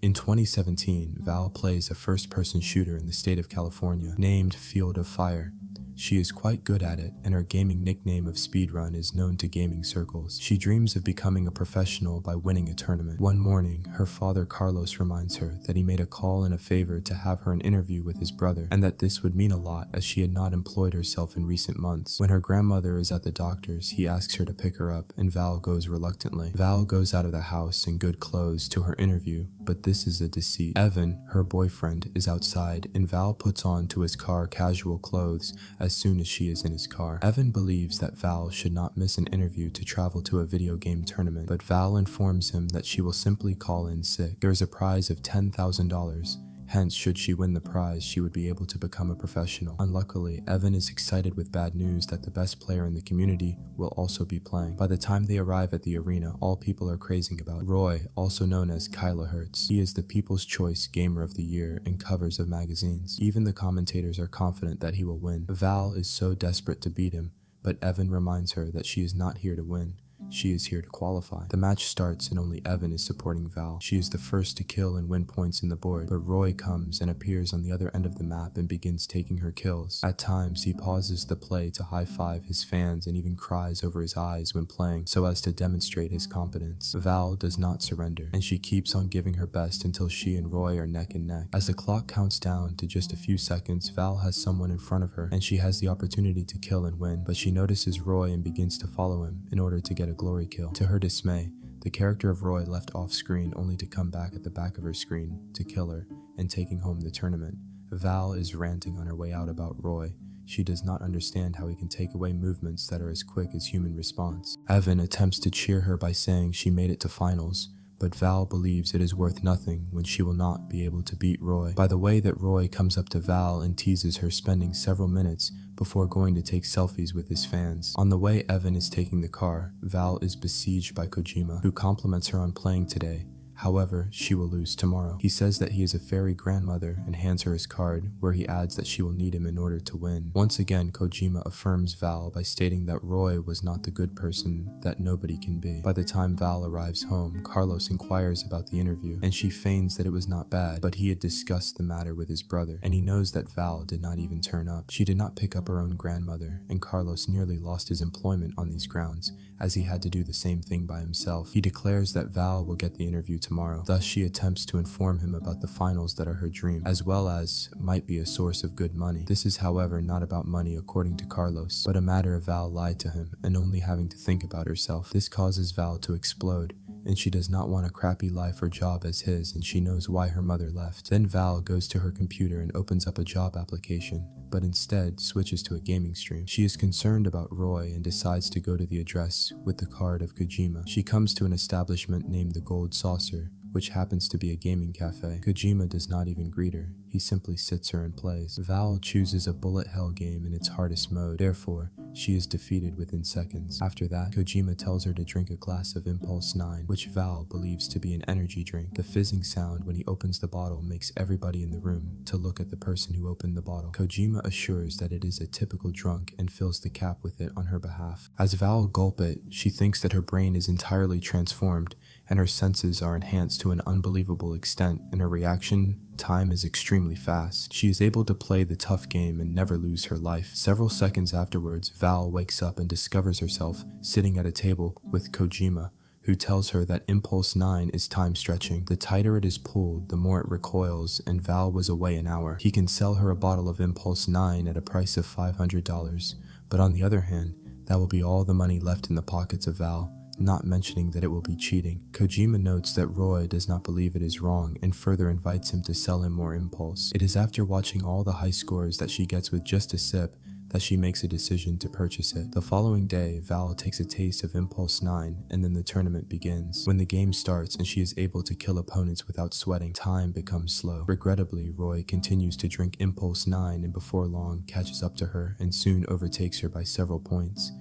In 2017, Val plays a first-person shooter in the state of California named Field of Fire. She is quite good at it, and her gaming nickname of Speedrun is known to gaming circles. She dreams of becoming a professional by winning a tournament. One morning, her father Carlos reminds her that he made a call and a favor to have her an interview with his brother, and that this would mean a lot as she had not employed herself in recent months. When her grandmother is at the doctor's, he asks her to pick her up, and Val goes reluctantly. Val goes out of the house in good clothes to her interview, but this is a deceit. Evan, her boyfriend, is outside, and Val puts on to his car casual clothes as soon as she is in his car. Evan believes that Val should not miss an interview to travel to a video game tournament, but Val informs him that she will simply call in sick. There is a prize of $10,000. Hence, should she win the prize, she would be able to become a professional. Unluckily, Evan is excited with bad news that the best player in the community will also be playing. By the time they arrive at the arena, all people are crazing about Roy, also known as Kilohertz. He is the People's Choice Gamer of the Year in covers of magazines. Even the commentators are confident that he will win. Val is so desperate to beat him, but Evan reminds her that she is not here to win. She is here to qualify. The match starts and only Evan is supporting Val. She is the first to kill and win points in the board, but Roy comes and appears on the other end of the map and begins taking her kills. At times, he pauses the play to high-five his fans and even cries over his eyes when playing so as to demonstrate his competence. Val does not surrender, and she keeps on giving her best until she and Roy are neck and neck. As the clock counts down to just a few seconds, Val has someone in front of her, and she has the opportunity to kill and win, but she notices Roy and begins to follow him in order to get a glory kill. To her dismay, the character of Roy left off screen only to come back at the back of her screen to kill her and taking home the tournament. Val is ranting on her way out about Roy. She does not understand how he can take away movements that are as quick as human response. Evan attempts to cheer her by saying she made it to finals, but Val believes it is worth nothing when she will not be able to beat Roy. By the way that Roy comes up to Val and teases her, spending several minutes before going to take selfies with his fans. On the way Evan is taking the car, Val is besieged by Kojima, who compliments her on playing today. However, she will lose tomorrow. He says that he is a fairy grandmother and hands her his card, where he adds that she will need him in order to win. Once again, Kojima affirms Val by stating that Roy was not the good person that nobody can be. By the time Val arrives home, Carlos inquires about the interview, and she feigns that it was not bad, but he had discussed the matter with his brother, and he knows that Val did not even turn up. She did not pick up her own grandmother, and Carlos nearly lost his employment on these grounds, as he had to do the same thing by himself. He declares that Val will get the interview tomorrow. Thus, she attempts to inform him about the finals that are her dream, as well as might be a source of good money. This is, however, not about money according to Carlos, but a matter of Val lied to him and only having to think about herself. This causes Val to explode, and she does not want a crappy life or job as his, and she knows why her mother left. Then Val goes to her computer and opens up a job application, but instead switches to a gaming stream. She is concerned about Roy and decides to go to the address with the card of Kojima. She comes to an establishment named the Gold Saucer, which happens to be a gaming cafe. Kojima does not even greet her. He simply sits her and plays. Val chooses a bullet hell game in its hardest mode, therefore, she is defeated within seconds. After that, Kojima tells her to drink a glass of Impulse 9, which Val believes to be an energy drink. The fizzing sound when he opens the bottle makes everybody in the room to look at the person who opened the bottle. Kojima assures that it is a typical drunk and fills the cap with it on her behalf. As Val gulp it, she thinks that her brain is entirely transformed and her senses are enhanced to an unbelievable extent, and her reaction time is extremely fast. She is able to play the tough game and never lose her life. Several seconds afterwards, Val wakes up and discovers herself sitting at a table with Kojima, who tells her that Impulse 9 is time stretching. The tighter it is pulled, the more it recoils, and Val was away an hour. He can sell her a bottle of Impulse 9 at a price of $500, but on the other hand, that will be all the money left in the pockets of Val, not mentioning that it will be cheating. Kojima notes that Roy does not believe it is wrong and further invites him to sell him more Impulse. It is after watching all the high scores that she gets with just a sip that she makes a decision to purchase it. The following day, Val takes a taste of Impulse 9 and then the tournament begins. When the game starts and she is able to kill opponents without sweating, time becomes slow. Regrettably, Roy continues to drink Impulse 9 and before long catches up to her and soon overtakes her by several points.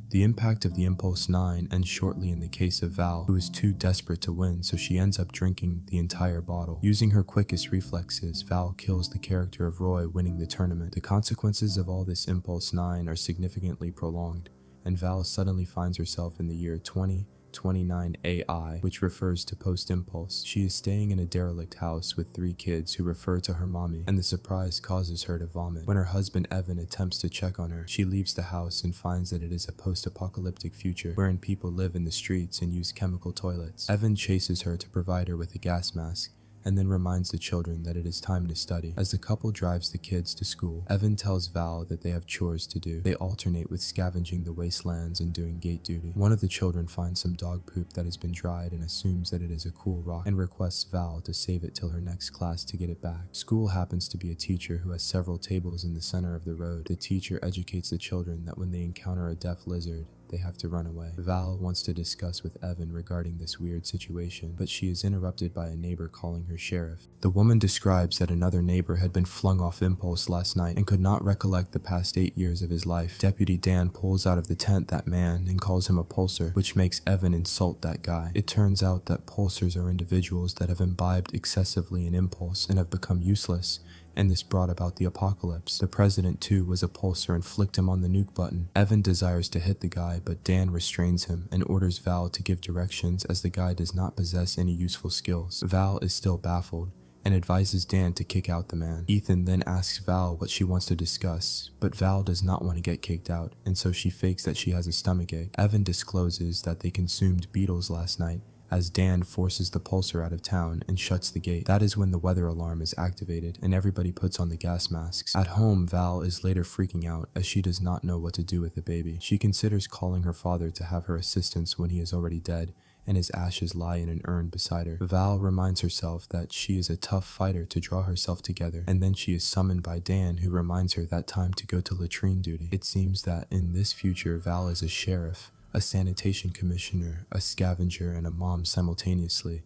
The impact of the Impulse 9 ends shortly in the case of Val, who is too desperate to win, so she ends up drinking the entire bottle. Using her quickest reflexes, Val kills the character of Roy, winning the tournament. The consequences of all this Impulse 9 are significantly prolonged, and Val suddenly finds herself in the year 20 29AI, which refers to post-impulse. She is staying in a derelict house with 3 kids who refer to her mommy, and the surprise causes her to vomit. When her husband Evan attempts to check on her, she leaves the house and finds that it is a post-apocalyptic future wherein people live in the streets and use chemical toilets. Evan chases her to provide her with a gas mask, and then reminds the children that it is time to study. As the couple drives the kids to school, Evan tells Val that they have chores to do. They alternate with scavenging the wastelands and doing gate duty. One of the children finds some dog poop that has been dried and assumes that it is a cool rock, and requests Val to save it till her next class to get it back. School happens to be a teacher who has several tables in the center of the road. The teacher educates the children that when they encounter a deaf lizard, they have to run away. Val wants to discuss with Evan regarding this weird situation, but she is interrupted by a neighbor calling her sheriff. The woman describes that another neighbor had been flung off impulse last night and could not recollect the past 8 years of his life. Deputy Dan pulls out of the tent that man and calls him a pulser, which makes Evan insult that guy. It turns out that pulsers are individuals that have imbibed excessively in impulse and have become useless, and this brought about the apocalypse. The president too was a pulser and flicked him on the nuke button. Evan desires to hit the guy, but Dan restrains him and orders Val to give directions as the guy does not possess any useful skills. Val is still baffled and advises Dan to kick out the man. Ethan then asks Val what she wants to discuss, but Val does not want to get kicked out, and so she fakes that she has a stomachache. Evan discloses that they consumed beetles last night, as Dan forces the pulser out of town and shuts the gate. That is when the weather alarm is activated and everybody puts on the gas masks. At home, Val is later freaking out as she does not know what to do with the baby. She considers calling her father to have her assistance when he is already dead, and his ashes lie in an urn beside her. Val reminds herself that she is a tough fighter to draw herself together, and then she is summoned by Dan, who reminds her that time to go to latrine duty. It seems that in this future, Val is a sheriff, a sanitation commissioner, a scavenger, and a mom simultaneously.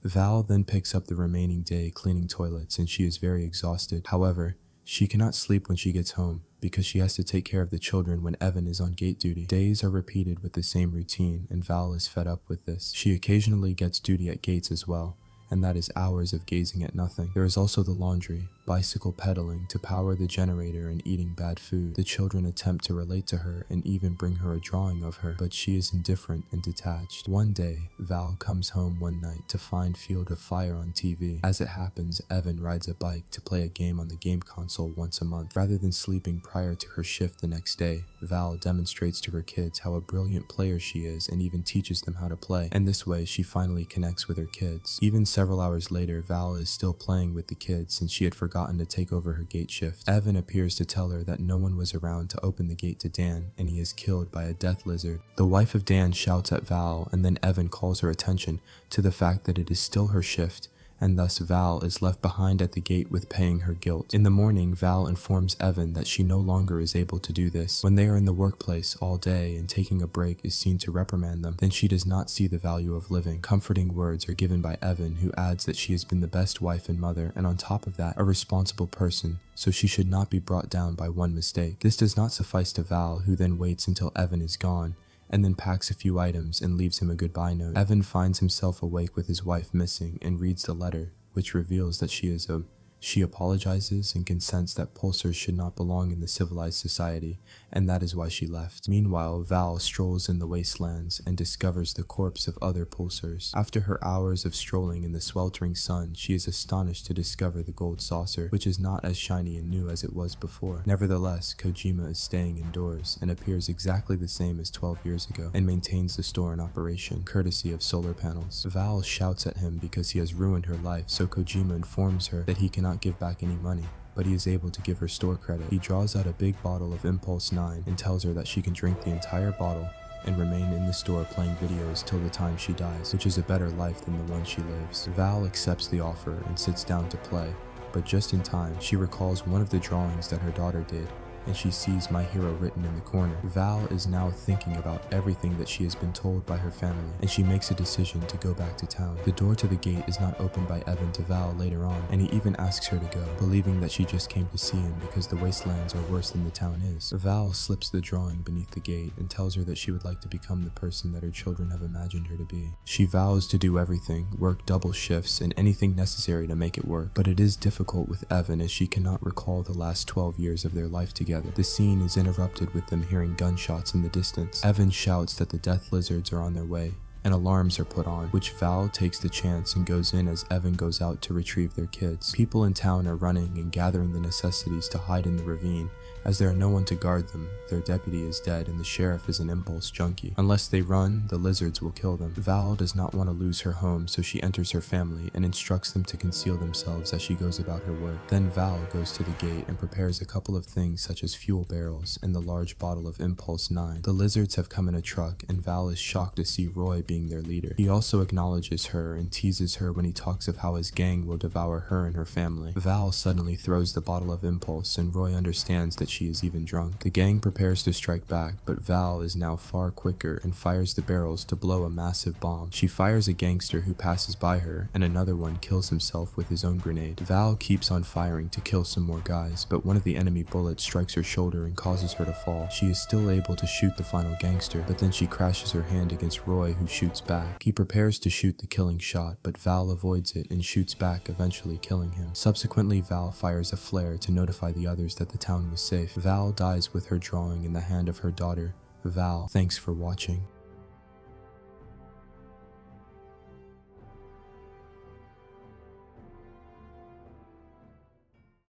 Val then picks up the remaining day cleaning toilets, and she is very exhausted. However, she cannot sleep when she gets home because she has to take care of the children when Evan is on gate duty. Days are repeated with the same routine, and Val is fed up with this. She occasionally gets duty at gates as well, and that is hours of gazing at nothing. There is also the laundry, bicycle pedaling to power the generator, and eating bad food. The children attempt to relate to her and even bring her a drawing of her, but she is indifferent and detached. One day, Val comes home one night to find Field of Fire on TV. As it happens, Evan rides a bike to play a game on the game console once a month. Rather than sleeping prior to her shift the next day, Val demonstrates to her kids how a brilliant player she is and even teaches them how to play, and this way she finally connects with her kids. Even several hours later, Val is still playing with the kids since she had forgotten to take over her gate shift. Evan appears to tell her that no one was around to open the gate to Dan, and he is killed by a death lizard. The wife of Dan shouts at Val, and then Evan calls her attention to the fact that it is still her shift, and thus Val is left behind at the gate with paying her guilt. In the morning, Val informs Evan that she no longer is able to do this. When they are in the workplace all day and taking a break is seen to reprimand them, then she does not see the value of living. Comforting words are given by Evan, who adds that she has been the best wife and mother, and on top of that, a responsible person, so she should not be brought down by one mistake. This does not suffice to Val, who then waits until Evan is gone, and then packs a few items and leaves him a goodbye note. Evan finds himself awake with his wife missing and reads the letter, which reveals that she apologizes and consents that pulsers should not belong in the civilized society, and that is why she left. Meanwhile, Val strolls in the wastelands and discovers the corpse of other pulsers. After her hours of strolling in the sweltering sun, she is astonished to discover the gold saucer, which is not as shiny and new as it was before. Nevertheless, Kojima is staying indoors and appears exactly the same as 12 years ago, and maintains the store in operation, courtesy of solar panels. Val shouts at him because he has ruined her life, so Kojima informs her that he cannot give back any money, but he is able to give her store credit. He draws out a big bottle of Impulse 9 and tells her that she can drink the entire bottle and remain in the store playing videos till the time she dies, which is a better life than the one she lives. Val accepts the offer and sits down to play, but just in time, she recalls one of the drawings that her daughter did, and she sees My Hero written in the corner. Val is now thinking about everything that she has been told by her family, and she makes a decision to go back to town. The door to the gate is not opened by Evan to Val later on, and he even asks her to go, believing that she just came to see him because the wastelands are worse than the town is. Val slips the drawing beneath the gate and tells her that she would like to become the person that her children have imagined her to be. She vows to do everything, work double shifts, and anything necessary to make it work, but it is difficult with Evan as she cannot recall the last 12 years of their life together. The scene is interrupted with them hearing gunshots in the distance. Evan shouts that the death lizards are on their way, and alarms are put on, which Val takes the chance and goes in as Evan goes out to retrieve their kids. People in town are running and gathering the necessities to hide in the ravine, as there are no one to guard them. Their deputy is dead and the sheriff is an impulse junkie. Unless they run, the lizards will kill them. Val does not want to lose her home, so she enters her family and instructs them to conceal themselves as she goes about her work. Then Val goes to the gate and prepares a couple of things such as fuel barrels and the large bottle of Impulse 9. The lizards have come in a truck and Val is shocked to see Roy being their leader. He also acknowledges her and teases her when he talks of how his gang will devour her and her family. Val suddenly throws the bottle of Impulse and Roy understands that she is even drunk. The gang prepares to strike back, but Val is now far quicker and fires the barrels to blow a massive bomb. She fires a gangster who passes by her, and another one kills himself with his own grenade. Val keeps on firing to kill some more guys, but one of the enemy bullets strikes her shoulder and causes her to fall. She is still able to shoot the final gangster, but then she crashes her hand against Roy, who shoots back. He prepares to shoot the killing shot, but Val avoids it and shoots back, eventually killing him. Subsequently, Val fires a flare to notify the others that the town was safe. Val dies with her drawing in the hand of her daughter. Val, thanks for watching.